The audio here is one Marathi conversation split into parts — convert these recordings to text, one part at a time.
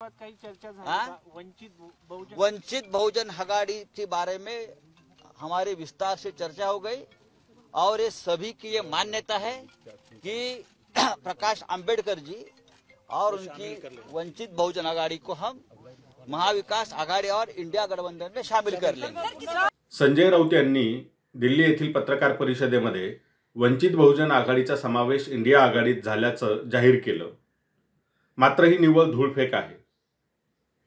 संदर्भात काही चर्चा झाली हाँ? का? वंचित बहुजन आघाड़ी के बारे में हमारे विस्तार से चर्चा हो गई और ये सभी की ये मान्यता है कि प्रकाश अंबेडकर जी और उनकी वंचित बहुजन आघाड़ी को हम महाविकास आघाड़ी और इंडिया गठबंधन में शामिल कर लेंगे। संजय राऊत यांनी दिल्ली येथील पत्रकार परिषदेमध्ये वंचित बहुजन आघाडीचा समावेश इंडिया आघाडीत झाल्याचं जाहीर केलं। मात्र ही निव्वळ धूळफेक आहे।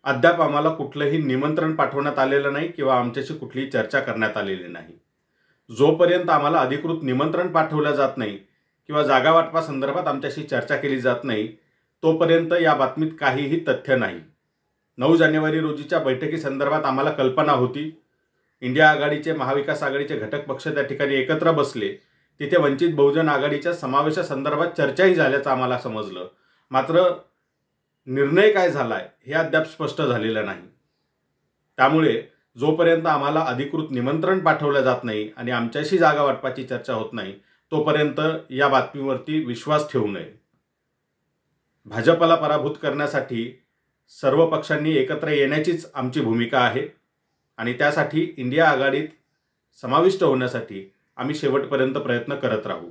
अद्याप आम्हाला कुठलंही निमंत्रण पाठवण्यात आलेलं नाही किंवा आमच्याशी कुठलीही चर्चा करण्यात आलेली नाही। जोपर्यंत आम्हाला अधिकृत निमंत्रण पाठवलं जात नाही किंवा जागा वाटपासंदर्भात आमच्याशी चर्चा केली जात नाही तोपर्यंत या बातमीत काहीही तथ्य नाही। 9 जानेवारी रोजीच्या बैठकीसंदर्भात आम्हाला कल्पना होती। इंडिया आघाडीचे महाविकास आघाडीचे घटक पक्ष त्या ठिकाणी एकत्र बसले, तिथे वंचित बहुजन आघाडीच्या समावेशासंदर्भात चर्चाही झाल्याचं आम्हाला समजलं। मात्र निर्णय काय झालाय हे अद्याप स्पष्ट झालेलं नाही। त्यामुळे जोपर्यंत आम्हाला अधिकृत निमंत्रण पाठवलं जात नाही आणि आमच्याशी जागा वाटपाची चर्चा होत नाही तोपर्यंत या बातमीवरती विश्वास ठेवू नये। भाजपला पराभूत करण्यासाठी सर्व पक्षांनी एकत्र येण्याचीच आमची भूमिका आहे आणि त्यासाठी इंडिया आघाडीत समाविष्ट होण्यासाठी आम्ही शेवटपर्यंत प्रयत्न करत राहू।